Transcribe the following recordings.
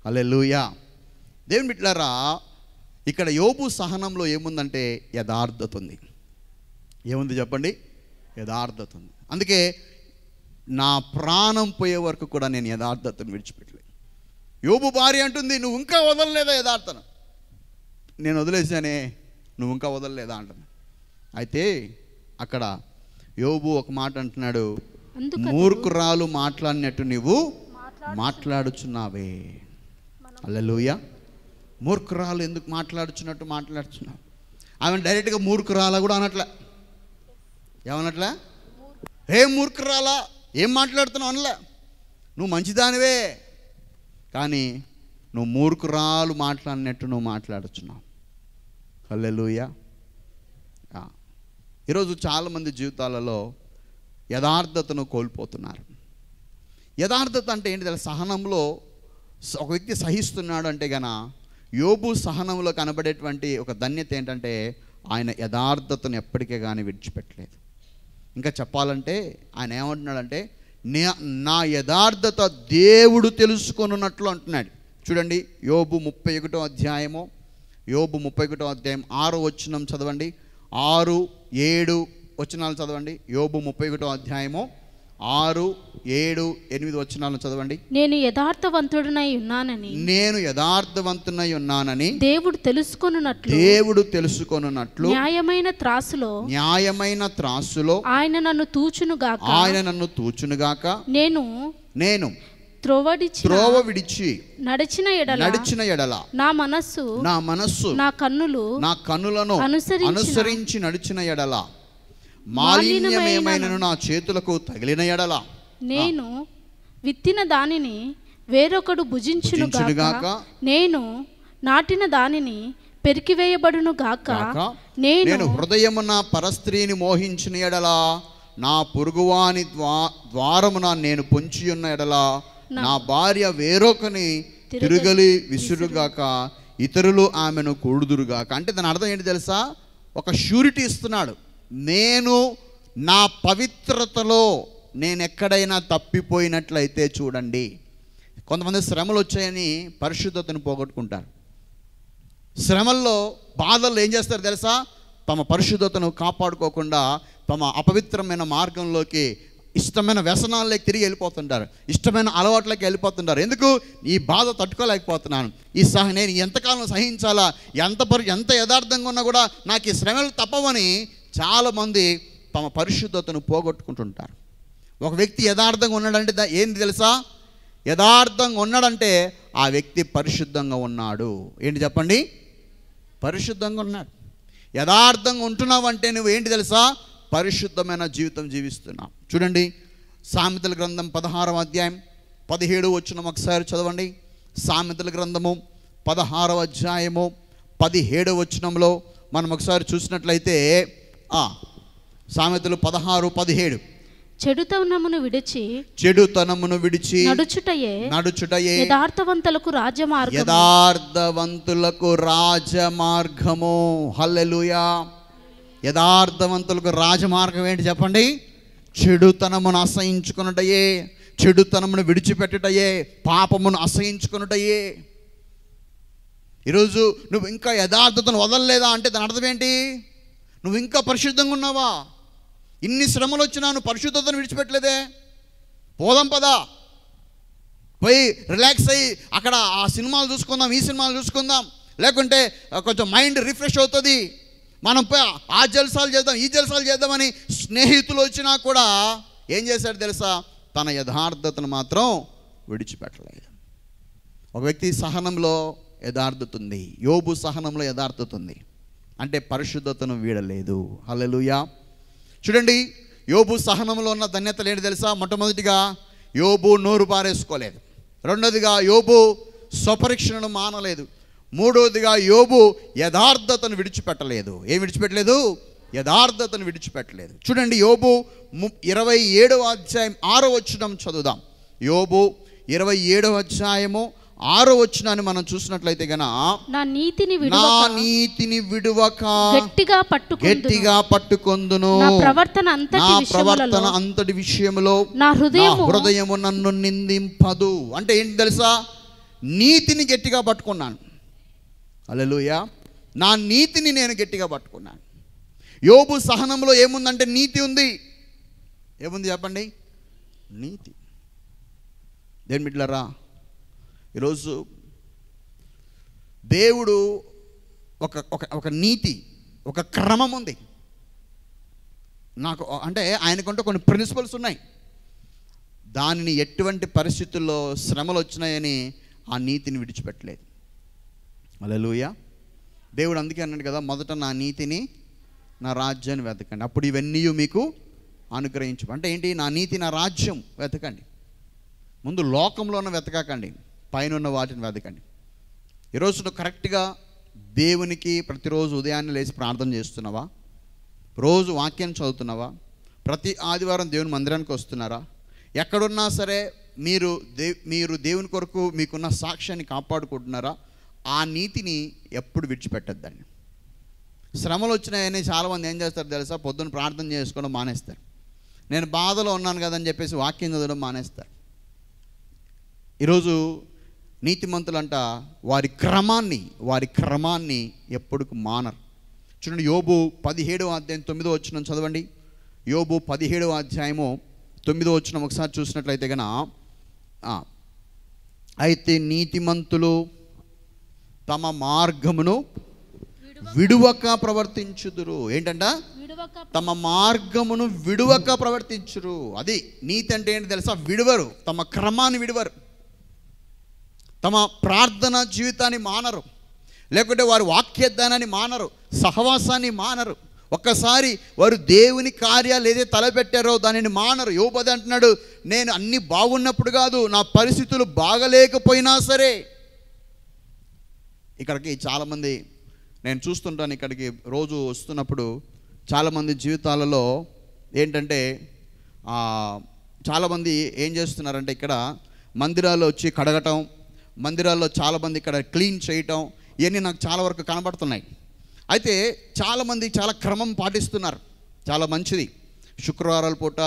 హల్లెలూయా. దేవుని బిడ్డలారా, ఇక్కడ యోబు సహనంలో ఏముందంటే యథార్థత ఉంది. ఏముంది చెప్పండి? యథార్థత ఉంది. అందుకే నా ప్రాణం పోయే వరకు కూడా నేను యథార్థతను విడిచిపెట్టలేదు. యోబు భార్య అంటుంది, నువ్వు ఇంకా వదలలేదా యథార్థను? నేను వదిలేసానే, నువ్వు ఇంకా వదలలేదా అంటున్నా. అయితే అక్కడ యోబు ఒక మాట అంటున్నాడు, మూర్ఖురాలు మాట్లాడినట్టు నువ్వు మాట్లాడుచున్నావే. హల్లెలూయా. మూర్ఖురాలు ఎందుకు మాట్లాడుచున్నావు? ఆమె డైరెక్ట్గా మూర్ఖురాలా కూడా అనట్లే. ఏమనట్లే? ఏం మూర్ఖురాలా, ఏం మాట్లాడుతున్నావు అనలే. నువ్వు మంచిదానివే, కానీ నువ్వు మూర్ఖురాలు మాట్లాడినట్టు నువ్వు మాట్లాడుచున్నావు. హల్లెలూయా. ఈరోజు చాలామంది జీవితాలలో యథార్థతను కోల్పోతున్నారు. యథార్థత అంటే ఏంటి తెలుసా? సహనంలో ఒక వ్యక్తి సహిస్తున్నాడు అంటే గన యోబు సహనంలో కనబడేటువంటి ఒక ధన్యత ఏంటంటే ఆయన యథార్థతను ఎప్పటికే కానీ విడిచిపెట్టలేదు. ఇంకా చెప్పాలంటే ఆయన ఏమంటున్నాడంటే, నా యథార్థత దేవుడు తెలుసుకొనున్నట్లు అంటున్నాడు. చూడండి, యోబు 31వ అధ్యాయము, యోబు 31వ అధ్యాయం 6వ వచనం చదవండి, 6, 7 వచనాలు చదవండి. యోబు 31వ అధ్యాయము 6, 7, 8 వచనాలను చదవండి. నేను యథార్థవంతుడనై ఉన్నానని దేవుడు తెలుసుకొనున్నట్లు న్యాయమైన త్రాసులో ఆయన నన్ను తూచునుగాక. నేను త్రోవ విడిచి నడిచిన ఎడల నా మనస్సు నా కన్నులను అనుసరించి నడిచిన ఎడల మాలిన్యమేమైనను నా చేతులకు తగిలిన ఎడల నేను విత్తిన దానిని వేరొకడు భుజించునుగాక, నేను నాటిన దానిని పెరికివేయబడును గాక. నేను హృదయమున పరస్త్రీని మోహించిన ఎడల నా పొరుగువాని ద్వారమున నేను పొంచియున్న ఎడల నా భార్య వేరొకని తిరుగలి విసురుగాక, ఇతరులు ఆమెను కూడుదురుగాక. అంటే దాని అర్థం ఏంటి తెలుసా? ఒక షూరిటీ ఇస్తున్నాడు. నేను నా పవిత్రతలో నేను ఎక్కడైనా తప్పిపోయినట్లయితే చూడండి. కొంతమంది శ్రమలు వచ్చాయని పరిశుద్ధతను పోగొట్టుకుంటారు. శ్రమల్లో బాధల్లో ఏం చేస్తారు తెలుసా? తమ పరిశుద్ధతను కాపాడుకోకుండా తమ అపవిత్రమైన మార్గంలోకి, ఇష్టమైన వ్యసనాల్లోకి తిరిగి వెళ్ళిపోతుంటారు, ఇష్టమైన అలవాట్లకి వెళ్ళిపోతుంటారు. ఎందుకు? ఈ బాధ తట్టుకోలేకపోతున్నాను, నేను ఎంతకాలం సహించాలా, ఎంత యథార్థంగా ఉన్నా కూడా నాకు ఈ శ్రమలు తప్పవని చాలామంది తమ పరిశుద్ధతను పోగొట్టుకుంటుంటారు. ఒక వ్యక్తి యథార్థంగా ఉన్నాడంటే ఏంటి తెలుసా? యథార్థంగా ఉన్నాడంటే ఆ వ్యక్తి పరిశుద్ధంగా ఉన్నాడు. ఏంటి చెప్పండి? పరిశుద్ధంగా ఉన్నాడు. యథార్థంగా ఉంటున్నావు అంటే నువ్వు ఏంటి తెలుసా? పరిశుద్ధమైన జీవితం జీవిస్తున్నావు. చూడండి, సామెతల గ్రంథం 16వ అధ్యాయం 17 వచనం ఒకసారి చదవండి. సామెతల గ్రంథము 16వ అధ్యాయము 17వ వచనంలో మనం ఒకసారి చూసినట్లయితే సామెతలు 16:17 చెడుతనమును విడిచి నడుచుటయే యథార్థవంతులకు రాజమార్గము. హల్లెలూయా. యథార్థవంతులకు రాజమార్గం ఏంటి చెప్పండి? చెడుతనమును అసహించుకున్నటయే, చెడుతనమును విడిచిపెట్టుటయే, పాపమును అసహించుకున్నటయే. ఈరోజు నువ్వు ఇంకా యథార్థతను వదలలేదా అంటే దాని అర్థం ఏంటి? నువ్వు ఇంకా పరిశుద్ధంగా ఉన్నావా? ఇన్ని శ్రమలు వచ్చినా నువ్వు పరిశుద్ధతను విడిచిపెట్టలేదే. పోదాం పదా, పోయి రిలాక్స్ అయ్యి అక్కడ ఆ సినిమాలు చూసుకుందాం, ఈ సినిమాలు చూసుకుందాం, లేకుంటే కొంచెం మైండ్ రిఫ్రెష్ అవుతుంది, మనం ఆ జల్సాలు చేద్దాం, ఈ జల్సాలు చేద్దామని స్నేహితులు వచ్చినా కూడా ఏం చేశాడు తెలుసా? తన యథార్థతను మాత్రం విడిచిపెట్టలేదు. ఒక వ్యక్తి సహనంలో యథార్థత ఉంది, యోబు సహనంలో యథార్థత ఉంది, అంటే పరిశుద్ధతను వీడలేదు. హల్లెలూయా. చూడండి, యోబు సహనంలో ఉన్న ధన్యతలు ఏంటి తెలుసా? మొట్టమొదటిగా యోబు నోరు పారేసుకోలేదు. రెండోదిగా యోబు స్వపరీక్షణను మానలేదు. మూడోదిగా యోబు యథార్థతను విడిచిపెట్టలేదు. ఏం విడిచిపెట్టలేదు? యథార్థతను విడిచిపెట్టలేదు. చూడండి, యోబు 27వ అధ్యాయం 6వ వచనం చదువుదాం. యోబు 27వ అధ్యాయము 6వ వచనాన్ని మనం చూసినట్లయితే గన నా నీతిని విడువక గట్టిగా పట్టుకొందును, నా ప్రవర్తన అంతటి విషయములో నా హృదయము నన్ను నిందింపదు. అంటే ఏంటి తెలుసా? నీతిని గట్టిగా పట్టుకున్నాను. హల్లెలూయా. నా నీతిని నేను గట్టిగా పట్టుకున్నాను. యోబు సహనంలో ఏముందంటే నీతి ఉంది. ఏముంది చెప్పండి? నీతి. దేని బిడ్డలారా, ఈరోజు దేవుడు ఒక నీతి, ఒక క్రమం ఉంది నాకు. అంటే ఆయనకంటూ కొన్ని ప్రిన్సిపల్స్ ఉన్నాయి. దానిని ఎటువంటి పరిస్థితుల్లో శ్రమలు వచ్చినాయని ఆ నీతిని విడిచిపెట్టలేదు. హల్లెలూయా. దేవుడు అందుకే అన్నాడు కదా, మొదట నా నీతిని, నా రాజ్యాన్ని వెతకండి, అప్పుడు ఇవన్నీ మీకు అనుగ్రహించు. అంటే ఏంటి? నా నీతి, నా రాజ్యం వెతకండి. ముందు లోకంలో ఉన్న వెతకకండి, పైన ఉన్న వాటిని వెతకండి. ఈరోజు నువ్వు కరెక్ట్గా దేవునికి ప్రతిరోజు ఉదయాన్నే లేచి ప్రార్థన చేస్తున్నావా? రోజు వాక్యం చదువుతున్నావా? ప్రతి ఆదివారం దేవుని మందిరానికి వస్తున్నారా? ఎక్కడున్నా సరే మీరు దేవుని కొరకు మీకున్న సాక్ష్యాన్ని కాపాడుకుంటున్నారా? ఆ నీతిని ఎప్పుడు విడిచిపెట్టద్దండి. శ్రమలు వచ్చినాయని చాలామంది ఏం చేస్తారు తెలుసా? పొద్దున్న ప్రార్థన చేసుకోవడం మానేస్తారు. నేను బాధలో ఉన్నాను కదని చెప్పేసి వాక్యం చదవడం మానేస్తారు. ఈరోజు నీతిమంతులంట వారి క్రమాన్ని ఎప్పుడుకు మానరు. చూడండి, యోబు 17వ అధ్యాయం 9వ వచనం చదవండి. యోబు 17వ అధ్యాయము 9వ వచనం ఒకసారి చూసినట్లయితే గన, అయితే నీతిమంతులు తమ మార్గమును విడువక ప్రవర్తించుదురు. ఏంటంట? తమ మార్గమును విడువక ప్రవర్తించురు. అది నీతి అంటే ఏంటి తెలుసా? విడువరు, తమ క్రమాన్ని విడువరు, తమ ప్రార్థన జీవితాన్ని మానరు, లేకుంటే వారి వాక్యజ్ఞానాన్ని మానరు, సహవాసాన్ని మానరు. ఒక్కసారి వారు దేవుని కార్యాలు ఏదైతే తలపెట్టారో దానిని మానరు. యోబు అదే అంటున్నాడు, నేను అన్నీ బాగున్నప్పుడు కాదు, నా పరిస్థితులు బాగలేకపోయినా సరే. ఇక్కడికి చాలామంది నేను చూస్తుంటాను, ఇక్కడికి రోజు వస్తున్నప్పుడు చాలామంది జీవితాలలో ఏంటంటే చాలామంది ఏం చేస్తున్నారంటే ఇక్కడ మందిరాల్లో వచ్చి కడగటం, మందిరాల్లో చాలామంది ఇక్కడ క్లీన్ చేయటం, ఇవన్నీ నాకు చాలా వరకు కనబడుతున్నాయి. అయితే చాలామంది చాలా క్రమం పాటిస్తున్నారు, చాలా మంచిది. శుక్రవారాల పూట,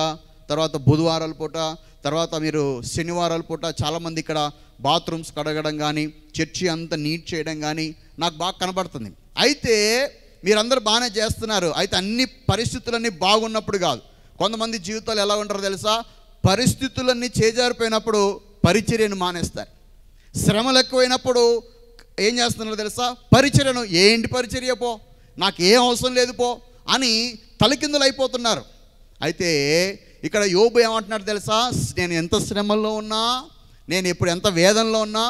తర్వాత బుధవారాల పూట, తర్వాత మీరు శనివారాల పూట చాలామంది ఇక్కడ బాత్రూమ్స్ కడగడం కానీ, చర్చి అంతా నీట్ చేయడం కానీ నాకు బాగా కనబడుతుంది. అయితే మీరందరూ బాగానే చేస్తున్నారు. అయితే అన్ని పరిస్థితులన్నీ బాగున్నప్పుడు కాదు. కొంతమంది జీవితాలు ఎలా ఉంటారో తెలుసా? పరిస్థితులన్నీ చేజారిపోయినప్పుడు పరిచర్యను మానేస్తారు. శ్రమలు ఎక్కువైనప్పుడు ఏం చేస్తున్నారో తెలుసా? పరిచర్యను, ఏంటి పరిచర్య పో, నాకు ఏం అవసరం లేదు పో అని తలకిందులు అయిపోతున్నారు. అయితే ఇక్కడ యోబు ఏమంటున్నాడు తెలుసా? నేను ఎంత శ్రమల్లో ఉన్నా, నేను ఇప్పుడు ఎంత వేదనలో ఉన్నా,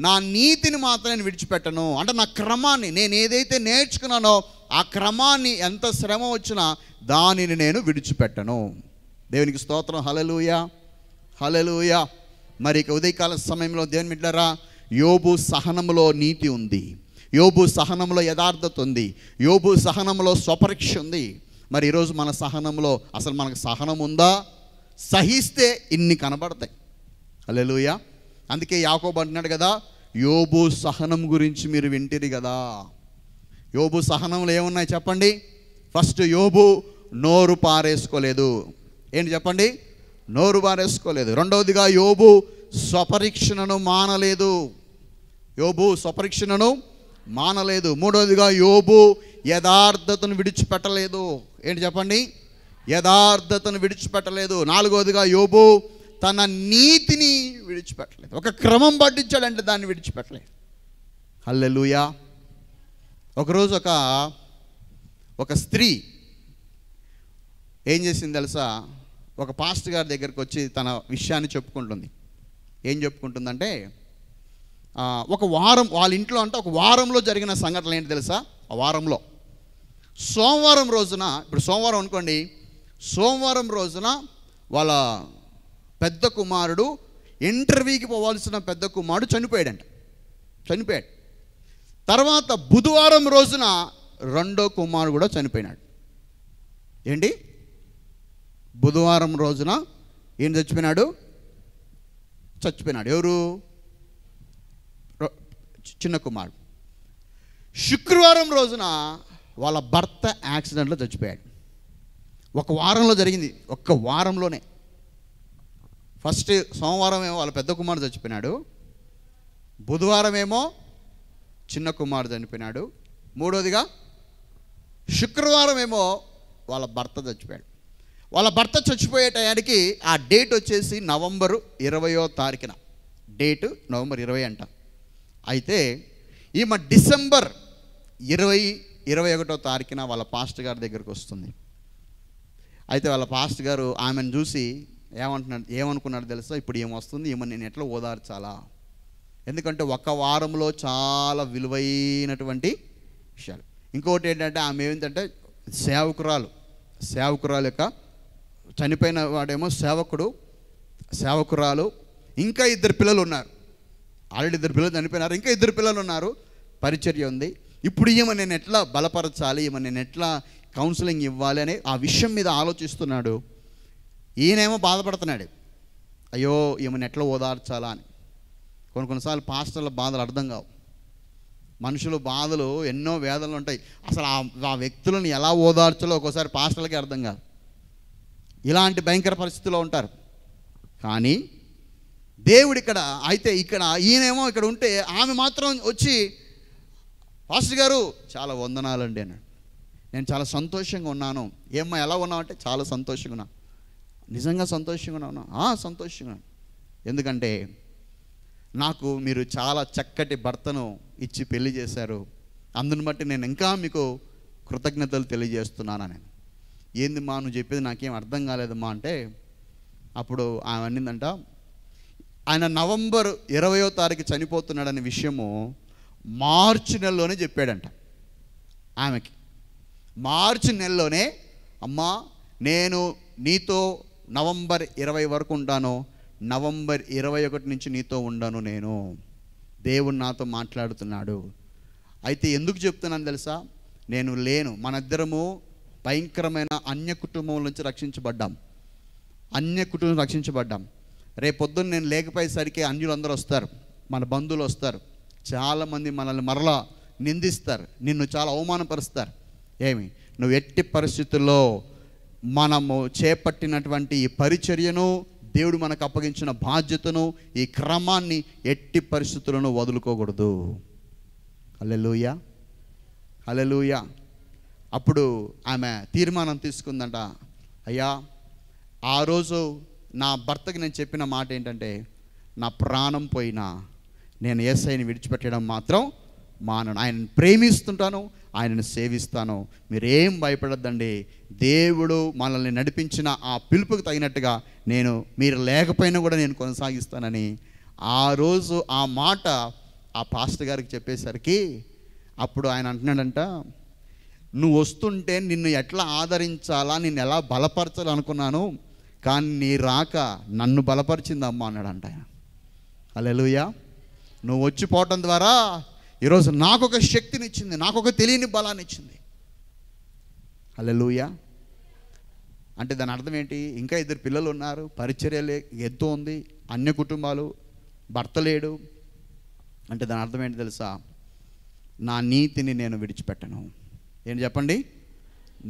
నా నీతిని మాత్రం నేను విడిచిపెట్టను. అంటే నా క్రమాన్ని, నేను ఏదైతే నేర్చుకున్నానో ఆ క్రమాన్ని ఎంత శ్రమ వచ్చినా దానిని నేను విడిచిపెట్టను. దేవునికి స్తోత్రం. హల్లెలూయా, హల్లెలూయా. మరి ఇక ఉదయకాల సమయంలో దేవుని బిడ్డలారా, యోబు సహనంలో నీతి ఉంది, యోబు సహనంలో యథార్థత ఉంది, యోబు సహనంలో స్వపరీక్ష ఉంది. మరి ఈరోజు మన సహనంలో అసలు మనకు సహనం ఉందా? సహిస్తే ఇన్ని కనబడతాయి. హల్లెలూయా. అందుకే యాకోబు అంటున్నాడు కదా, యోబు సహనం గురించి మీరు వింటిరి కదా. యోబు సహనంలో ఏమున్నాయి చెప్పండి? ఫస్ట్, యోబు నోరు పారేసుకోలేదు. ఏంటి చెప్పండి? నోరు పారేసుకోలేదు. రెండవదిగా, యోబు స్వపరీక్షణను మానలేదు. యోబు స్వపరీక్షణను మానలేదు. మూడవదిగా, యోబు యథార్థతను విడిచిపెట్టలేదు. ఏంటి చెప్పండి? యథార్థతను విడిచిపెట్టలేదు. నాలుగవదిగా, యోబు తన నీతిని విడిచిపెట్టలేదు. ఒక క్రమం పట్టించాడంటే దాన్ని విడిచిపెట్టలేదు. హల్లెలూయా. ఒకరోజు ఒక స్త్రీ ఏం చేసింది తెలుసా? ఒక పాస్టర్ గారి దగ్గరికి వచ్చి తన విషయాన్ని చెప్పుకుంటుంది. ఏం చెప్పుకుంటుందంటే, ఒక వారం వాళ్ళ ఇంట్లో, అంటే ఒక వారంలో జరిగిన సంఘటనలు ఏంటి తెలుసా? ఆ వారంలో సోమవారం రోజున, ఇప్పుడు సోమవారం అనుకోండి, సోమవారం రోజున వాళ్ళ పెద్ద కుమారుడు, ఇంటర్వ్యూకి పోవాల్సిన పెద్ద కుమారుడు చనిపోయాడు. తర్వాత బుధవారం రోజున రెండో కుమారుడు కూడా చనిపోయినాడు. ఏంటి? బుధవారం రోజున ఏం చచ్చిపోయినాడు? ఎవరు? చిన్న కుమారుడు. శుక్రవారం రోజున వాళ్ళ భర్త యాక్సిడెంట్లో చచ్చిపోయాడు. ఒక వారంలో జరిగింది, ఒక్క వారంలోనే. ఫస్ట్ సోమవారం ఏమో వాళ్ళ పెద్ద కుమారుడు చచ్చిపోయినాడు, బుధవారం ఏమో చిన్న కుమారుడు చనిపోయినాడు. మూడోదిగా శుక్రవారం ఏమో వాళ్ళ భర్త చచ్చిపోయాడు. వాళ్ళ భర్త చచ్చిపోయే టయానికి ఆ డేట్ వచ్చేసి నవంబరు 20వ తారీఖున. డేటు నవంబర్ 20 అంట. అయితే ఈమె డిసెంబర్ 21వ తారీఖున వాళ్ళ పాస్టర్ గారి దగ్గరికి వస్తుంది. అయితే వాళ్ళ పాస్టర్ గారు ఆమెను చూసి ఏమనుకున్నాడు తెలుసా? ఇప్పుడు ఏమొస్తుంది, ఈమె నేను ఎట్లా ఓదార్చాలా? ఎందుకంటే ఒక వారంలో చాలా విలువైనటువంటి విషయాలు. ఇంకొకటి ఏంటంటే ఆమె ఏంటంటే సేవకురాలు యొక్క చనిపోయిన వాడేమో సేవకురాలు, ఇంకా 2 పిల్లలు ఉన్నారు. ఆల్రెడీ 2 పిల్లలు చనిపోయినారు, ఇంకా 2 పిల్లలు ఉన్నారు, పరిచర్య ఉంది. ఇప్పుడు ఈమె నేను ఎట్లా బలపరచాలి, ఈమె నేను ఎట్లా కౌన్సిలింగ్ ఇవ్వాలి అని ఆ విషయం మీద ఆలోచిస్తున్నాడు. ఈయనేమో బాధపడుతున్నాడు, అయ్యో ఈమెను ఎట్లా ఓదార్చాలా అని. కొన్నిసార్లు పాస్టర్ల బాధలు అర్థం కావు. మనుషులు బాధలు, ఎన్నో వేదనలు ఉంటాయి. అసలు ఆ వ్యక్తులను ఎలా ఓదార్చాలో ఒక్కోసారి పాస్టర్లకి అర్థం కాదు. ఇలాంటి భయంకర పరిస్థితుల్లో ఉంటారు. కానీ దేవుడు ఇక్కడ ఈయనేమో ఇక్కడ ఉంటే ఆమె మాత్రం వచ్చి, పాస్టర్ గారు చాలా వందనాలండి అన్నాడు. నేను చాలా సంతోషంగా ఉన్నాను. ఏమ్మా ఎలా ఉన్నావు అంటే చాలా సంతోషంగా ఉన్నా. నిజంగా సంతోషంగా ఉన్నా? సంతోషంగా ఉన్నాను. ఎందుకంటే నాకు మీరు చాలా చక్కటి భర్తను ఇచ్చి పెళ్లి చేశారు. అందుని బట్టి నేను ఇంకా మీకు కృతజ్ఞతలు తెలియజేస్తున్నాను. నేను ఏంది మా నువ్వు చెప్పేది నాకేం అర్థం కాలేదమ్మా అంటే, అప్పుడు ఆమె అన్నిందంట, ఆయన నవంబర్ 20వ తారీఖు చనిపోతున్నాడనే విషయము మార్చి నెలలోనే చెప్పాడంట ఆమెకి. మార్చి నెలలోనే, అమ్మా నేను నీతో నవంబర్ 20 వరకు ఉంటాను, నవంబర్ 21 నుంచి నీతో ఉండను, నేను దేవుడు నాతో మాట్లాడుతున్నాడు. అయితే ఎందుకు చెప్తున్నాను తెలుసా? నేను లేను. మనిద్దరము భయంకరమైన అన్య కుటుంబం నుంచి రక్షించబడ్డాం. రేపొద్దున నేను లేకపోయేసరికి అన్యులందరూ వస్తారు, మన బంధువులు వస్తారు, చాలామంది మనల్ని మరలా నిందిస్తారు, నిన్ను చాలా అవమానపరుస్తారు. ఏమి నువ్వు ఎట్టి పరిస్థితుల్లో మనము చేపట్టినటువంటి ఈ పరిచర్యను, దేవుడు మనకు అప్పగించిన బాధ్యతను, ఈ క్రమాన్ని ఎట్టి పరిస్థితులను వదులుకోకూడదు. హల్లెలూయా, హల్లెలూయా. అప్పుడు ఆమె తీర్మానం తీసుకుందంట, అయ్యా ఆ రోజు నా భర్తకి నేను చెప్పిన మాట ఏంటంటే, నా ప్రాణం పోయినా నేను యేసయ్యని విడిచిపెట్టడం మాత్రం మానను. ఆయనను ప్రేమిస్తుంటాను, ఆయనను సేవిస్తాను. మీరేం భయపడద్దండి. దేవుడు మనల్ని నడిపించిన ఆ పిలుపుకి తగినట్టుగా మీరు లేకపోయినా కూడా నేను కొనసాగిస్తానని ఆ రోజు ఆ మాట ఆ పాస్టర్ గారికి చెప్పేసరికి, అప్పుడు ఆయన అంటున్నాడంట, నువ్వు వస్తుంటే నిన్ను ఎట్లా ఆదరించాలా, నిన్ను ఎలా బలపరచాలనుకున్నాను, కానీ నీ రాక నన్ను బలపరిచిందమ్మా అన్నాడంట ఆయన. హల్లెలూయా. నువ్వు వచ్చిపోవటం ద్వారా ఈరోజు నాకు ఒక శక్తినిచ్చింది, నాకు ఒక తెలియని బలాన్ని ఇచ్చింది. హల్లెలూయా. అంటే దాని అర్థం ఏంటి? ఇంకా 2 పిల్లలు ఉన్నారు, పరిచర్య ఎంతో ఉంది, అన్య కుటుంబాలు, భర్త లేడు. అంటే దాని అర్థం ఏంటి తెలుసా? నా నీతిని నేను విడిచిపెట్టను. ఏంటి చెప్పండి?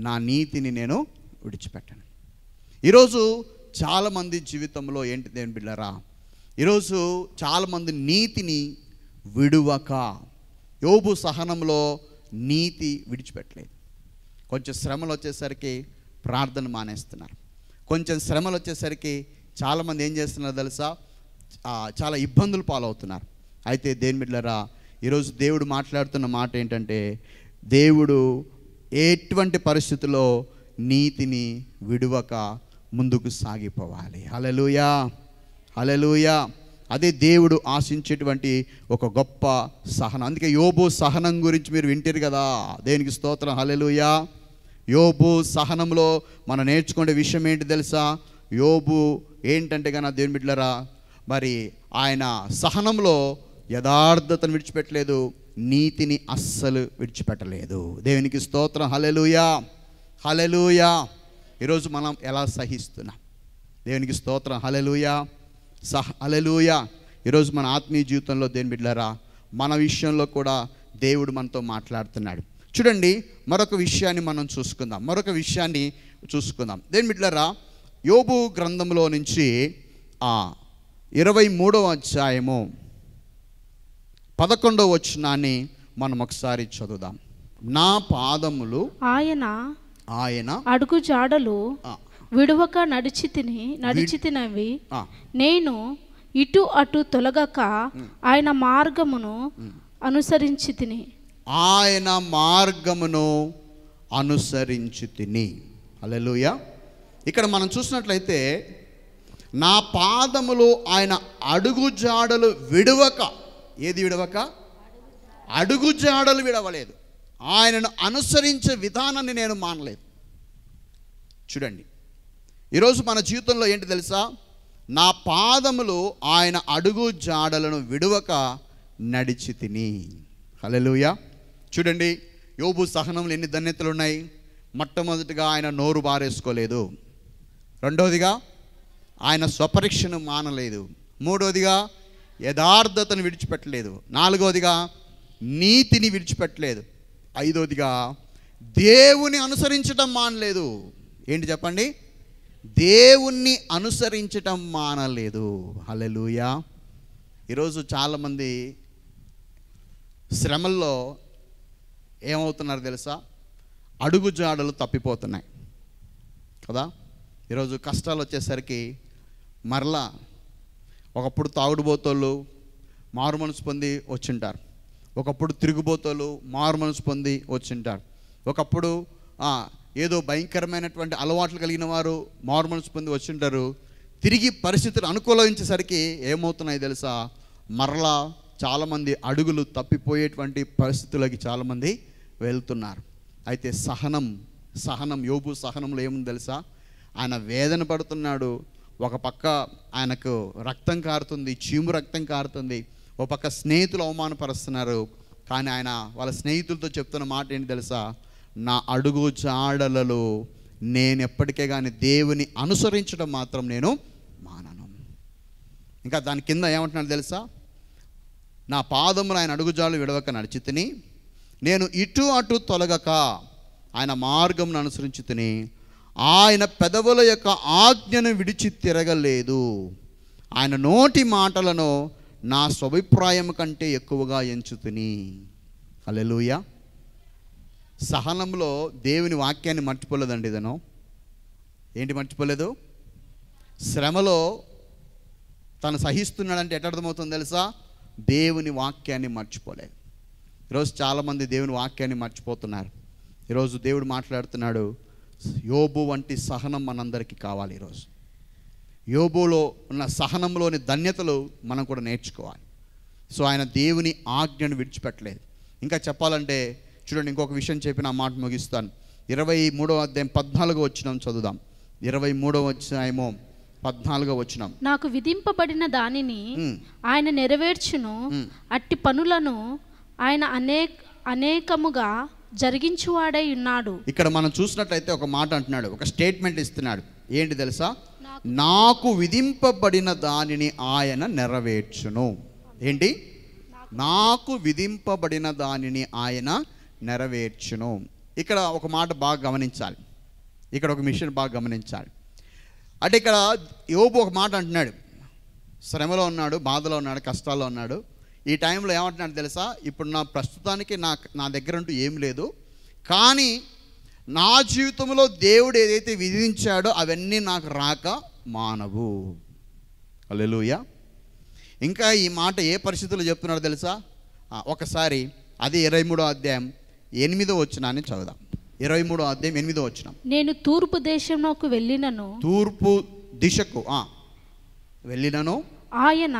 నా నీతిని నేను విడిచిపెట్టను. ఈరోజు చాలామంది జీవితంలో ఏంటి దేవుని బిడ్డలారా, ఈరోజు చాలామంది నీతిని విడువక, యోబు సహనంలో నీతి విడిచిపెట్టలేదు. కొంచెం శ్రమలు వచ్చేసరికి ప్రార్థన మానేస్తున్నారు. కొంచెం శ్రమలు వచ్చేసరికి చాలామంది ఏం చేస్తున్నారు తెలుసా? చాలా ఇబ్బందులు పాలవుతున్నారు. అయితే దేవుని బిడ్డలారా, ఈరోజు దేవుడు మాట్లాడుతున్న మాట ఏంటంటే, దేవుడు ఎటువంటి పరిస్థితుల్లో నీతిని విడువక ముందుకు సాగిపోవాలి. హల్లెలూయా, హల్లెలూయా. అదే దేవుడు ఆశించేటువంటి ఒక గొప్ప సహనం. అందుకే యోబు సహనం గురించి మీరు వింటారు కదా, దేవునికి స్తోత్రం. హల్లెలూయా. యోబు సహనంలో మనం నేర్చుకునే విషయం ఏంటి తెలుసా? యోబు ఏంటంటే కన్నా దేవుని బిడ్డలారా, మరి ఆయన సహనంలో యథార్థతను విడిచిపెట్టలేదు, నీతిని అస్సలు విడిచిపెట్టలేదు. దేవునికి స్తోత్రం. హల్లెలూయా, హల్లెలూయా. ఈరోజు మనం ఎలా సహిస్తున్నాం? దేవునికి స్తోత్రం. హల్లెలూయా, హల్లెలూయా. ఈరోజు మన ఆత్మీయ జీవితంలో దేవుని బిడ్డలారా, మన విషయంలో కూడా దేవుడు మనతో మాట్లాడుతున్నాడు. చూడండి, మరొక విషయాన్ని మనం చూసుకుందాం. దేవుని బిడ్డలారా, యోబు గ్రంథంలో నుంచి 23వ అధ్యాయము 11వ వచనాన్ని మనం ఒకసారి చదువుదాం. నా పాదములు ఆయన అడుగు జాడలు విడువక నడిచితినవి, నేను ఇటు అటు తొలగక ఆయన మార్గమును అనుసరించి తిని. ఆయన మార్గమును అనుసరించి తిని. హల్లెలూయా. ఇక్కడ మనం చూసినట్లయితే నా పాదములు ఆయన అడుగు జాడలు విడవక, ఏది విడవక? అడుగు జాడలు విడవలేదు. ఆయనను అనుసరించే విధానాన్ని నేను మానలేదు. చూడండి, ఈరోజు మన జీవితంలో ఏంటి తెలుసా? నా పాదములు ఆయన అడుగు జాడలను విడవక నడిచి తిని. హల్లెలూయా. చూడండి, యోబు సహనంలో ఎన్ని ధన్యతలు ఉన్నాయి. మొట్టమొదటిగా ఆయన నోరు బారేసుకోలేదు. రెండవదిగా ఆయన స్వపరీక్షను మానలేదు. మూడవదిగా యథార్థతను విడిచిపెట్టలేదు. నాలుగవదిగా నీతిని విడిచిపెట్టలేదు. ఐదవదిగా దేవుని అనుసరించటం మానలేదు. ఏంటి చెప్పండి? దేవుణ్ణి అనుసరించటం మానలేదు. హల్లెలూయా. ఈరోజు చాలామంది శ్రమల్లో ఏమవుతున్నారు తెలుసా? అడుగు జాడలు తప్పిపోతున్నాయి కదా. ఈరోజు కష్టాలు వచ్చేసరికి మరలా ఒకప్పుడు తాగుడుబోతోళ్ళు మారు మనసు పొంది వచ్చింటారు. ఒకప్పుడు తిరుగుబోతోళ్ళు మారు మనసు పొంది వచ్చింటారు. ఒకప్పుడు ఏదో భయంకరమైనటువంటి అలవాట్లు కలిగిన వారు మారు మనసు పొంది వచ్చింటారు. తిరిగి పరిస్థితులు అనుకూలించేసరికి ఏమవుతున్నాయి తెలుసా? మరలా చాలామంది అడుగులు తప్పిపోయేటువంటి పరిస్థితులకి చాలామంది వెళ్తున్నారు. అయితే సహనం యోబు సహనంలో ఏముంది తెలుసా? ఆయన వేదన పడుతున్నాడు. ఒక పక్క ఆయనకు రక్తం కారుతుంది, చీము రక్తం కారుతుంది. ఒక పక్క స్నేహితులు అవమానపరుస్తున్నారు. కానీ ఆయన వాళ్ళ స్నేహితులతో చెప్తున్న మాట ఏంటి తెలుసా? నా అడుగు జాడలలో నేను ఎప్పటికే కానీ దేవుని అనుసరించడం మాత్రం నేను మానను. ఇంకా దాని కింద ఏమంటున్నాడు తెలుసా? నా పాదములు ఆయన అడుగుజాడలు విడవక నడిచి తిని, నేను ఇటు అటు తొలగక ఆయన మార్గమును అనుసరించి తిని, ఆయన పెదవుల యొక్క ఆజ్ఞను విడిచి తిరగలేదు. ఆయన నోటి మాటలను నా స్వాభిప్రాయం కంటే ఎక్కువగా ఎంచుతుని. హల్లెలూయా. సహనంలో దేవుని వాక్యాన్ని మర్చిపోలేదండి. ఇదను ఏంటి మర్చిపోలేదు? శ్రమలో తను సహిస్తున్నాడంటే ఎట్లా అర్థమవుతుంది తెలుసా? దేవుని వాక్యాన్ని మర్చిపోలేదు. ఈరోజు చాలామంది దేవుని వాక్యాన్ని మర్చిపోతున్నారు. ఈరోజు దేవుడు మాట్లాడుతున్నాడు, యోబు వంటి సహనం మనందరికీ కావాలి. ఈరోజు యోబులో ఉన్న సహనంలోని ధన్యతలు మనం కూడా నేర్చుకోవాలి. సో ఆయన దేవుని ఆజ్ఞను విడిచిపెట్టలేదు. ఇంకా చెప్పాలంటే చూడండి, ఇంకొక విషయం చెప్పి నా మాట ముగిస్తాను. 23వ అధ్యాయం 14వ వచనం చదువుదాం. 23వ అధ్యాయము 14వ వచనం. నాకు విధింపబడిన దానిని ఆయన నెరవేర్చును, అట్టి పనులను ఆయన అనేకముగా జరిగించువాడై ఉన్నాడు. ఇక్కడ మనం చూసినట్లయితే ఒక మాట అంటున్నాడు, ఒక స్టేట్మెంట్ ఇస్తున్నాడు. ఏంటి తెలుసా? నాకు విధింపబడిన దానిని ఆయన నెరవేర్చును. ఏంటి? నాకు విధింపబడిన దానిని ఆయన నెరవేర్చును. ఇక్కడ ఒక మాట బాగా గమనించాలి. ఇక్కడ ఒక మిషన్ బాగా గమనించాలి. అంటే ఇక్కడ యోబు ఒక మాట అంటున్నాడు. శ్రమలో ఉన్నాడు, బాధలో ఉన్నాడు, కష్టాల్లో ఉన్నాడు. ఈ టైంలో ఏమంటున్నాడు తెలుసా? ఇప్పుడు నా ప్రస్తుతానికి నా దగ్గర అంటూ ఏం లేదు, కానీ నా జీవితంలో దేవుడు ఏదైతే విధించాడో అవన్నీ నాకు రాక మానవు. హల్లెలూయా. ఇంకా ఈ మాట ఏ పరిస్థితుల్లో చెప్తున్నాడో తెలుసా? ఒకసారి అది 23వ అధ్యాయం 8వ వచనాన్ని చదువుదాం. 23వ అధ్యాయం 8వ వచనం. నేను తూర్పు దేశంలోకి వెళ్ళినను, తూర్పు దిశకు వెళ్ళినను, ఆయన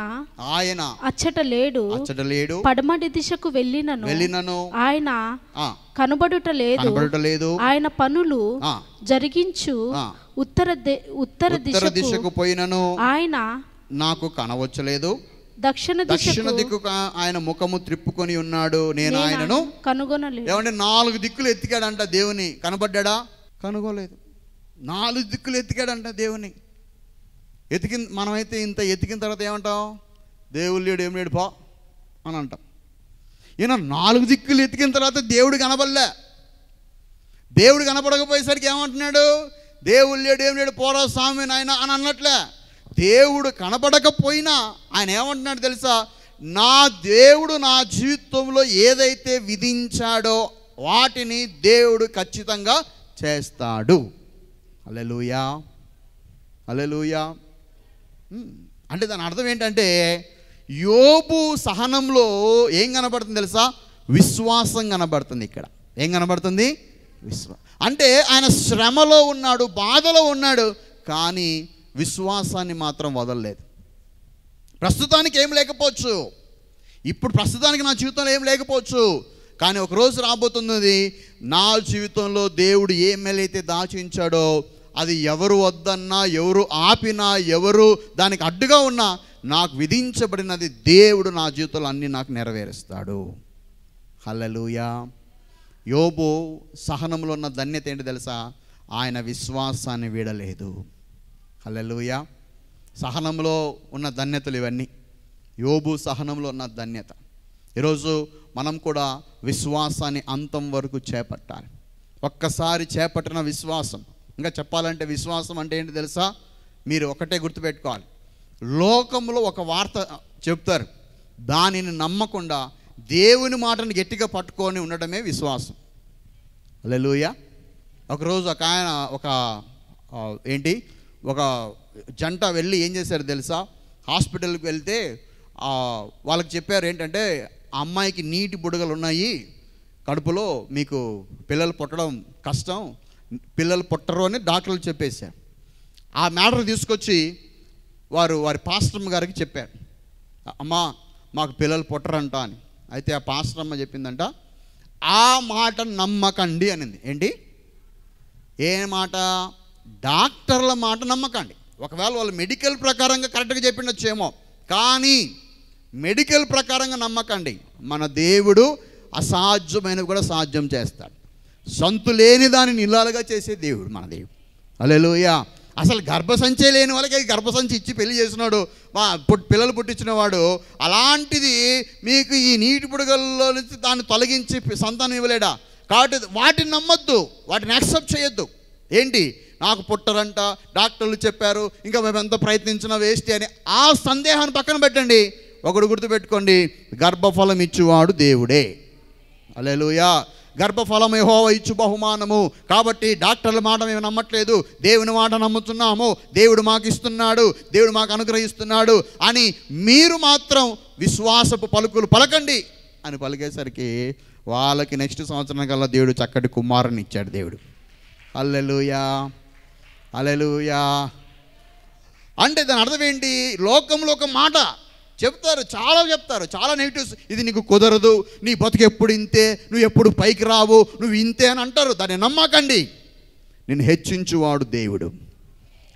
అచ్చట లేడు. పడమటి దిశకు వెళ్ళినను, ఆయన కనబడుట లేదు. ఆయన పనులు జరిగించు ఉత్తర దిశకు పోయినను, ఆయన నాకు కనవచ్చలేదు. దక్షిణ దిక్కు ఆయన ముఖము త్రిప్పుకొని ఉన్నాడు, నేను ఆయనను కనుగొనలేదు. ఏమంటే 4 దిక్కులు ఎత్తికాడంట దేవుని, కనబడ్డా? కనుగోలేదు. 4 దిక్కులు ఎత్తికాడంట దేవుని. మనమైతే ఇంత ఎతికిన తర్వాత ఏమంటాం? దేవుడు లేడు, ఏం లేడు పో అని అంటాం. ఈయన 4 దిక్కులు ఎతికిన తర్వాత దేవుడు కనబడలే. దేవుడు కనపడకపోయేసరికి ఏమంటున్నాడు? దేవుడు లేడు, ఏం లేడు, పోరా స్వామి నాయన అని అన్నట్లే. దేవుడు కనపడకపోయినా ఆయన ఏమంటున్నాడు తెలుసా? నా దేవుడు నా జీవితంలో ఏదైతే విధించాడో వాటిని దేవుడు ఖచ్చితంగా చేస్తాడు. హల్లెలూయా, హల్లెలూయా. అంటే దాని అర్థం ఏంటంటే యోబు సహనంలో ఏం కనబడుతుంది తెలుసా? విశ్వాసం కనబడుతుంది. ఇక్కడ ఏం కనబడుతుంది? అంటే ఆయన శ్రమలో ఉన్నాడు, బాధలో ఉన్నాడు, కానీ విశ్వాసాన్ని మాత్రం వదలలేదు. ప్రస్తుతానికి ఏం లేకపోవచ్చు, ఇప్పుడు ప్రస్తుతానికి నా జీవితంలో ఏం లేకపోవచ్చు, కానీ ఒకరోజు రాబోతున్నది నా జీవితంలో దేవుడు ఏమైతే దాచించాడో అది ఎవరు వద్దన్నా, ఎవరు ఆపినా, ఎవరు దానికి అడ్డుగా ఉన్నా నాకు విధించబడినది దేవుడు నా జీవితంలో అన్నీ నాకు నెరవేరుస్తాడు. హల్లెలూయా. యోబు సహనంలో ఉన్న ధన్యత ఏంటి తెలుసా? ఆయన విశ్వాసాన్ని వీడలేదు. హల్లెలూయా. సహనంలో ఉన్న ధన్యతలు ఇవన్నీ. యోబు సహనంలో ఉన్న ధన్యత. ఈరోజు మనం కూడా విశ్వాసాన్ని అంతం వరకు చేపట్టాలి. ఒక్కసారి చేపట్టిన విశ్వాసం, ఇంకా చెప్పాలంటే విశ్వాసం అంటే ఏంటి తెలుసా? మీరు ఒకటే గుర్తుపెట్టుకోవాలి. లోకంలో ఒక వార్త చెప్తారు, దానిని నమ్మకుండా దేవుని మాటను గట్టిగా పట్టుకొని ఉండడమే విశ్వాసం. హల్లెలూయా. ఒకరోజు ఒక జంట వెళ్ళి ఏం చేశారు తెలుసా? హాస్పిటల్కి వెళ్తే వాళ్ళకి చెప్పారు ఏంటంటే, అమ్మాయికి నీటి బుడగలు ఉన్నాయి కడుపులో, మీకు పిల్లలు పుట్టడం కష్టం, పిల్లలు పుట్టరు అని డాక్టర్లు చెప్పేశారు. ఆ మ్యాటర్ తీసుకొచ్చి వారి పాస్టర్మ్మ గారికి చెప్పారు, అమ్మా మాకు పిల్లలు పుట్టరంట అని. అయితే ఆ పాస్టర్మ్మ చెప్పిందంట, ఆ మాట నమ్మకండి అనింది. ఏంటి? ఏ మాట? డాక్టర్ల మాట నమ్మకండి. ఒకవేళ వాళ్ళు మెడికల్ ప్రకారంగా కరెక్ట్గా చెప్పిండొచ్చేమో, కానీ మెడికల్ ప్రకారంగా నమ్మకండి. మన దేవుడు అసాధ్యమైనవి కూడా సాధ్యం చేస్తాడు. సంతు లేని దానిని ఇల్లాలుగా చేసే దేవుడు మన దేవుడు. హల్లెలూయా. అసలు గర్భసంచే లేని వాళ్ళకి గర్భసంచి ఇచ్చి పెళ్లి చేసినాడు, పిల్లలు పుట్టించిన వాడు. అలాంటిది మీకు ఈ నీటి బుడగల్లో నుంచి దాన్ని తొలగించి సంతానం ఇవ్వలేడా? కాబట్టి వాటిని నమ్మొద్దు, వాటిని యాక్సెప్ట్ చేయొద్దు. ఏంటి? నాకు పుట్టరంట, డాక్టర్లు చెప్పారు, ఇంకా మేము ఎంత ప్రయత్నించినా వేస్ట్ అని ఆ సందేహాన్ని పక్కన పెట్టండి. ఒకడు గుర్తుపెట్టుకోండి, గర్భఫలం ఇచ్చువాడు దేవుడే. హల్లెలూయా. గర్భఫలం యెహోవా ఇచ్చు బహుమానము. కాబట్టి డాక్టర్ల మాట మేము నమ్మట్లేదు, దేవుని మాట నమ్ముతున్నాము. దేవుడు మాకు ఇస్తున్నాడు, దేవుడు మాకు అనుగ్రహిస్తున్నాడు అని మీరు మాత్రం విశ్వాసపు పలుకులు పలకండి అని పలికేసరికి వాళ్ళకి నెక్స్ట్ సంవత్సరం కల్లా దేవుడు చక్కటి కుమారుని ఇచ్చాడు దేవుడు. హల్లెలూయా, హల్లెలూయా. అంటే దాని అర్థం ఏంటి? లోకంలో ఒక మాట చెప్తారు, చాలా నెగిటివ్స్. ఇది నీకు కుదరదు, నీ బతుకు ఎప్పుడు ఇంతే, నువ్వు ఎప్పుడు పైకి రావు, నువ్వు ఇంతే అని అంటారు. దాన్ని నమ్మకండి. నిన్ను హెచ్చించువాడు దేవుడు.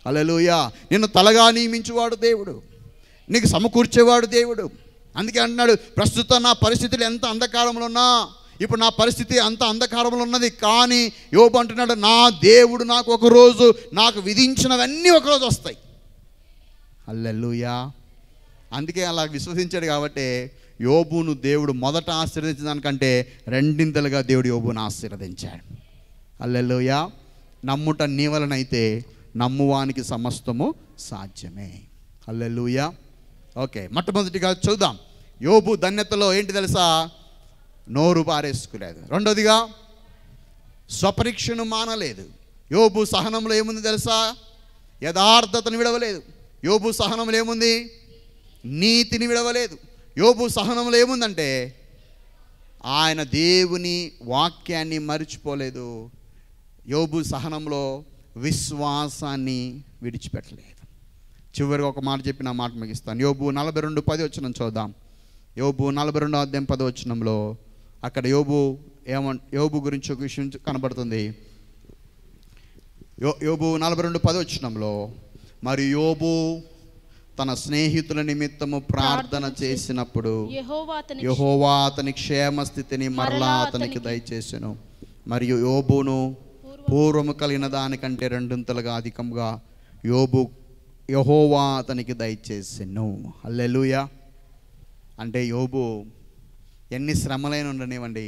హల్లెలూయా. నిన్ను తలగా నియమించువాడు దేవుడు, నీకు సమకూర్చేవాడు దేవుడు. అందుకే అంటున్నాడు, ప్రస్తుతం నా పరిస్థితులు ఎంత అంధకారంలో ఉన్నా, ఇప్పుడు నా పరిస్థితి అంత అంధకారంలో ఉన్నది, కానీ యోబు అంటున్నాడు, నా దేవుడు నాకు ఒకరోజు నాకు విధించినవన్నీ ఒకరోజు వస్తాయి. హల్లెలూయా. అందుకే అలా విశ్వసించాడు. కాబట్టి యోబును దేవుడు మొదట ఆశీర్వదించిన దానికంటే రెండింతలుగా దేవుడు యోబును ఆశీర్వదించాడు. హల్లెలూయా. నమ్ముట నీ వలనైతే నమ్మువానికి సమస్తము సాధ్యమే. హల్లెలూయా. ఓకే, మొట్టమొదటిగా చూద్దాం. యోబు ధన్యతలో ఏంటి తెలుసా? నోరు పారేసుకోలేదు. రెండోదిగా స్వపరీక్షను మానలేదు. యోబు సహనంలో ఏముంది తెలుసా? యథార్థతను విడవలేదు. యోబు సహనంలో ఏముంది? నీతిని విడవలేదు. యోబు సహనంలో ఏముందంటే ఆయన దేవుని వాక్యాన్ని మరిచిపోలేదు. యోబు సహనంలో విశ్వాసాన్ని విడిచిపెట్టలేదు. చివరికి ఒక మాట చెప్పి నా మాట ముగిస్తాను. యోబు 42:10 చూద్దాం. యోబు 42:10 అక్కడ యోబు గురించి ఒక విషయం కనబడుతుంది. యోబు 42:10 మరి యోబు తన స్నేహితుల నిమిత్తము ప్రార్థన చేసినప్పుడు యెహోవా అతని క్షేమ స్థితిని మరలా అతనికి దయచేసెను. మరియు యోబును పూర్వము కలిగిన దానికంటే రెండింతలుగా అధికంగా యెహోవా అతనికి దయచేసెను. హల్లెలూయా. అంటే యోబు ఎన్ని శ్రమలైన ఉండనివ్వండి,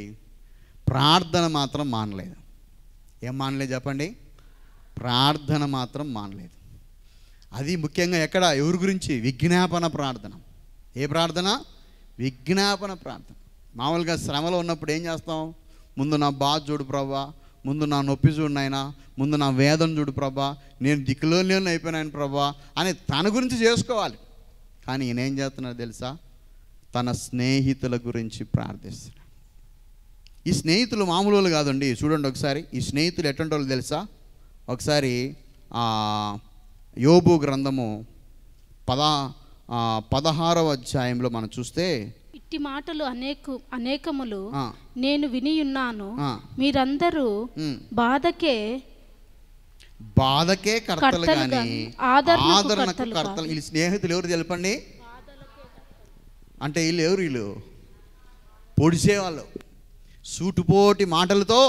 ప్రార్థన మాత్రం మానలేదు. ఏం మానలేదు చెప్పండి? ప్రార్థన మాత్రం మానలేదు. అది ముఖ్యంగా ఎక్కడ, ఎవరి గురించి? విజ్ఞాపన ప్రార్థన. ఏ ప్రార్థన? విజ్ఞాపన ప్రార్థన. మామూలుగా శ్రమలో ఉన్నప్పుడు ఏం చేస్తాం? ముందు నా బాధ చూడు ప్రభా, ముందు నా నొప్పి చూడు నాయనా, ముందు నా వేదన చూడు ప్రభా, నేను దిక్కులోనే అయిపోయినాను ప్రభా అని తన గురించి చేసుకోవాలి. కానీ ఈయన ఏం చేస్తున్నాడు తెలుసా? తన స్నేహితుల గురించి ప్రార్థిస్తున్నాడు. ఈ స్నేహితులు మామూలు వాళ్ళు కాదండి. చూడండి ఒకసారి, ఈ స్నేహితులు ఎటువంటి వాళ్ళు తెలుసా? ఒకసారి యోబు గ్రంథము 16వ అధ్యాయంలో మనం చూస్తే, ఇట్టి మాటలు అనేకములు నేను వినియున్నాను, మీరందరూ బాధకే కర్తలు కానీ ఆదరణకు కర్తలు. వీళ్ళు స్నేహితులు ఎవరు తెలుపండి? అంటే వీళ్ళు ఎవరు? వీళ్ళు పొడిసేవాళ్ళు, సూటుపోటి మాటలతో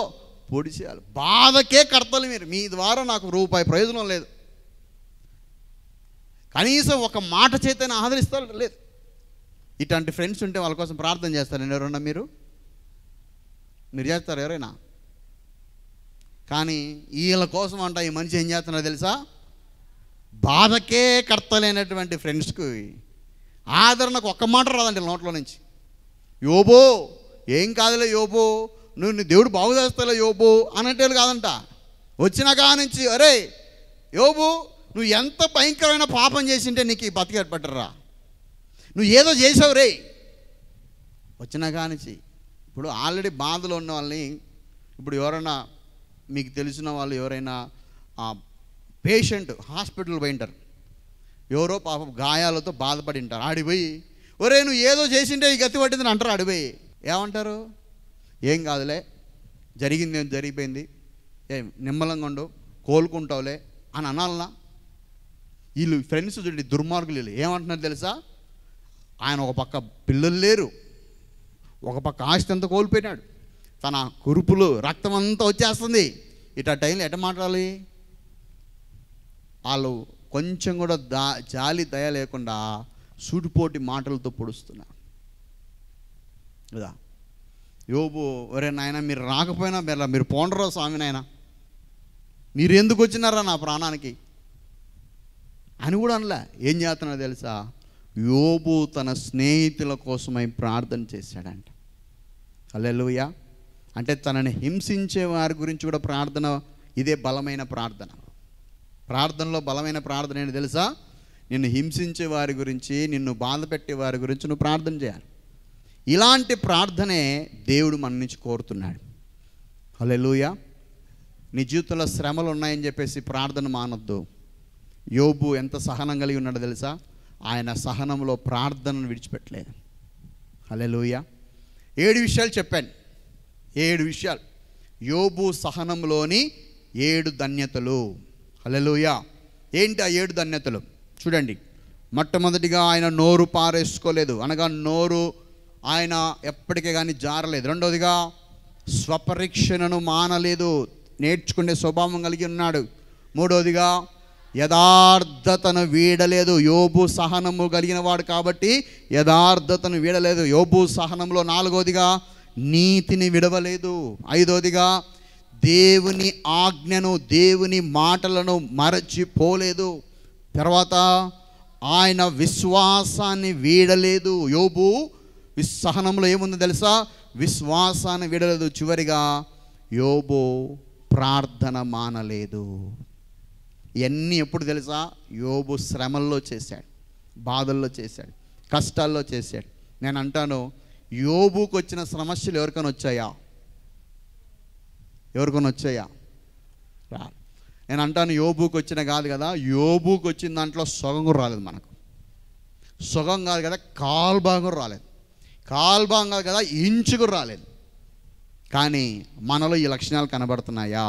పొడిసేవాళ్ళు. బాధకే కర్తలు మీరు, మీ ద్వారా నాకు రూపాయి ప్రయోజనం లేదు, కనీసం ఒక మాట చేతనే ఆదరిస్తారు లేదు. ఇట్లాంటి ఫ్రెండ్స్ ఉంటే వాళ్ళ కోసం ప్రార్థన చేస్తారండి ఎవరన్నా? మీరు చేస్తారు ఎవరైనా? కానీ వీళ్ళ కోసం అంట ఈ మనిషి ఏం చేస్తున్నారో తెలుసా? బాధకే కర్తలైనటువంటి ఫ్రెండ్స్కి ఆదరణకు ఒక్క మాట రాదండి నోట్లో నుంచి. యోబో ఏం కాదులే యోబో, నువ్వు నీ దేవుడు బాగు చేస్తాలే యోబో అనేటోళ్ళు కాదంట. వచ్చిన కాడ నుంచి అరే యోబు నువ్వు ఎంత భయంకరమైన పాపం చేసింటే నీకు ఈ బతికి ఏర్పడ్డరా, నువ్వు ఏదో చేసావు రే. వచ్చిన కాడ నుంచి ఇప్పుడు ఆల్రెడీ బాధలో ఉన్న వాళ్ళని, ఇప్పుడు ఎవరైనా మీకు తెలిసిన వాళ్ళు ఎవరైనా పేషెంట్ హాస్పిటల్ పోయింటారు, ఎవరో పాపం గాయాలతో బాధపడి ఉంటారు, ఆడిపోయి ఒరే నువ్వు ఏదో చేసింటే ఈ గతి పట్టిందని అంటారు. ఆడిపోయి ఏమంటారు? ఏం కాదులే, జరిగింది ఏం జరిగిపోయింది, ఏం నిమ్మలంగా ఉండు, కోలుకుంటావులే అని అనాలనా? వీళ్ళు ఫ్రెండ్స్ చూడండి, దుర్మార్గులు. వీళ్ళు ఏమంటున్నారు తెలుసా? ఆయన ఒక పక్క పిల్లలు లేరు, ఒక పక్క ఆస్తి అంతా కోల్పోయినాడు, తన కురుపులు రక్తం అంతా వచ్చేస్తుంది. ఇట్లా టైంలో ఎట్ట మాట్లాడాలి? వాళ్ళు కొంచెం కూడా జాలి దయ లేకుండా సూటిపోటి మాటలతో పొడుస్తున్నారు కదా. యోబు ఒరే నాయన మీరు రాకపోయినా మీరు పోండరా స్వామి నాయన, మీరు ఎందుకు వచ్చినారా నా ప్రాణానికి అని కూడా అనలే. ఏం చేస్తున్నారో తెలుసా? యోబు తన స్నేహితుల కోసమై ప్రార్థన చేశాడంట. హల్లెలూయా. అంటే తనని హింసించే వారి గురించి కూడా ప్రార్థన, ఇదే బలమైన ప్రార్థన. ప్రార్థనలో బలమైన ప్రార్థన ఏంటి తెలుసా? నిన్ను హింసించే వారి గురించి, నిన్ను బాధ పెట్టే వారి గురించి నువ్వు ప్రార్థన చేయాలి. ఇలాంటి ప్రార్థనే దేవుడు మన నుంచి కోరుతున్నాడు. హల్లెలూయా. నీ జీవితంలో శ్రమలు ఉన్నాయని చెప్పేసి ప్రార్థన మానొద్దు. యోబు ఎంత సహనం కలిగి ఉన్నాడో తెలుసా? ఆయన సహనంలో ప్రార్థనను విడిచిపెట్టలేదు. హల్లెలూయా. 7 విషయాలు చెప్పాను, 7 విషయాలు. యోబు సహనంలోని 7 ధన్యతలు. హల్లెలూయా. ఏంటి ఆ 7 ధన్యతలు? చూడండి. మొట్టమొదటిగా ఆయన నోరు పారేసుకోలేదు, అనగా నోరు ఆయన ఎప్పటికే కానీ జారలేదు. రెండవదిగా స్వపరీక్షణను మానలేదు, నేర్చుకునే స్వభావం కలిగి ఉన్నాడు. మూడవదిగా యథార్థతను వీడలేదు. యోబు సహనము కలిగిన వాడు కాబట్టి యథార్థతను వీడలేదు. యోబు సహనంలో 4వదిగా నీతిని విడవలేదు. 5వదిగా దేవుని ఆజ్ఞను, దేవుని మాటలను మరచిపోలేదు. తర్వాత ఆయన విశ్వాసాన్ని వీడలేదు. యోబు సహనంలో ఏముందో తెలుసా? విశ్వాసాన్ని వీడలేదు. చివరిగా యోబు ప్రార్థన మానలేదు. ఇవన్నీ ఎప్పుడు తెలుసా? యోబు శ్రమల్లో చేశాడు, బాధల్లో చేశాడు, కష్టాల్లో చేశాడు. నేను అంటాను, యోబుకు వచ్చిన సమస్యలు ఎవరికైనా వచ్చాయా? ఎవరికైనా వచ్చాయా? రా. నేను అంటాను యోబుకు వచ్చిన కాదు కదా, యోబుకు వచ్చిన దాంట్లో సగం కూడా రాలేదు. మనకు సగం కాదు కదా, కాల్భాగం రాలేదు. కాల్భాగం కాదు కదా, ఇంచు కూడా రాలేదు. కానీ మనలో ఈ లక్షణాలు కనబడుతున్నాయా?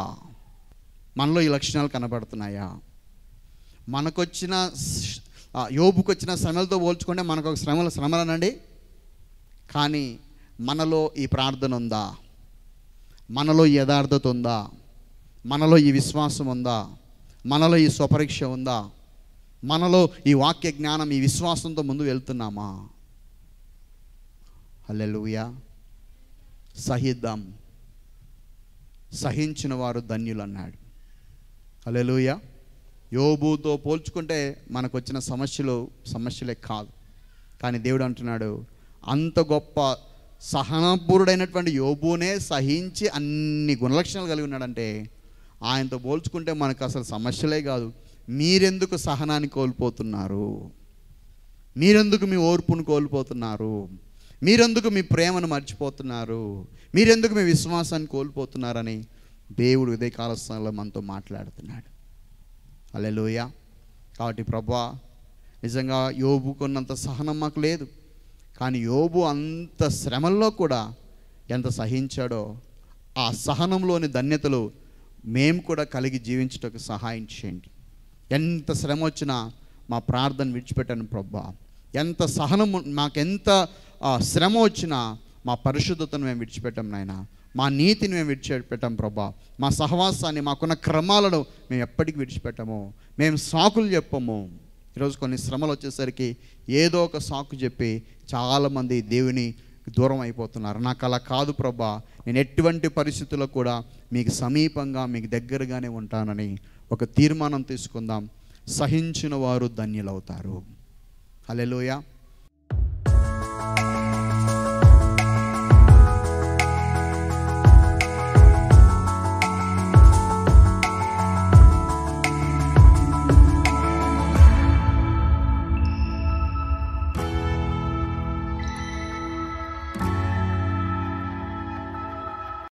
మనలో ఈ లక్షణాలు కనబడుతున్నాయా? మనకొచ్చిన యోబుకు వచ్చిన శ్రమలతో పోల్చుకుంటే మనకు ఒక శ్రమలనండి. కానీ మనలో ఈ ప్రార్థన ఉందా? మనలో ఈ యథార్థత ఉందా? మనలో ఈ విశ్వాసం ఉందా? మనలో ఈ స్వపరీక్ష ఉందా? మనలో ఈ వాక్య జ్ఞానం, ఈ విశ్వాసంతో ముందు వెళ్తున్నామా? హల్లెలూయా. సహిద్దాం, సహించిన వారు ధన్యులు అన్నాడు. హల్లెలూయా. యోబుతో పోల్చుకుంటే మనకు వచ్చిన సమస్యలే కాదు. కానీ దేవుడు అంటున్నాడు, అంత గొప్ప సహనపూరుడైనటువంటి యోబునే సహించి అన్ని గుణలక్షణాలు కలిగి ఉన్నాడంటే ఆయనతో పోల్చుకుంటే మనకు అసలు సమస్యలే కాదు. మీరెందుకు సహనాన్ని కోల్పోతున్నారు? మీరెందుకు మీ ఓర్పును కోల్పోతున్నారు? మీరెందుకు మీ ప్రేమను మర్చిపోతున్నారు? మీరెందుకు మీ విశ్వాసాన్ని కోల్పోతున్నారని దేవుడు ఉదయ కాలస్థానంలో మనతో మాట్లాడుతున్నాడు. హల్లెలూయా. కాబట్టి ప్రభువా, నిజంగా యోబుకున్నంత సహనం మాకు లేదు, కానీ యోబు అంత శ్రమల్లో కూడా ఎంత సహించాడో ఆ సహనంలోని ధన్యతలు మేము కూడా కలిగి జీవించటకు సహాయం చేయండి. ఎంత శ్రమ వచ్చినా మా ప్రార్థన విడిచిపెట్టాను ప్రభువా. ఎంత సహనం, మాకెంత శ్రమ వచ్చినా మా పరిశుద్ధతను మేము విడిచిపెట్టాం నాయన. మా నీతిని మేము విడిచిపెట్టాం ప్రభా. మా సహవాసాన్ని, మాకున్న క్రమాలను మేము ఎప్పటికీ విడిచిపెట్టము. మేము సాకులు చెప్పము. ఈరోజు కొన్ని శ్రమలు వచ్చేసరికి ఏదో ఒక సాకు చెప్పి చాలామంది దేవుని దూరం అయిపోతున్నారు. నాకు అలా కాదు ప్రభా, నేను ఎటువంటి పరిస్థితుల్లో కూడా మీకు సమీపంగా, మీకు దగ్గరగానే ఉంటానని ఒక తీర్మానం తీసుకుందాం. సహించిన వారు ధన్యులవుతారు. హల్లెలూయా.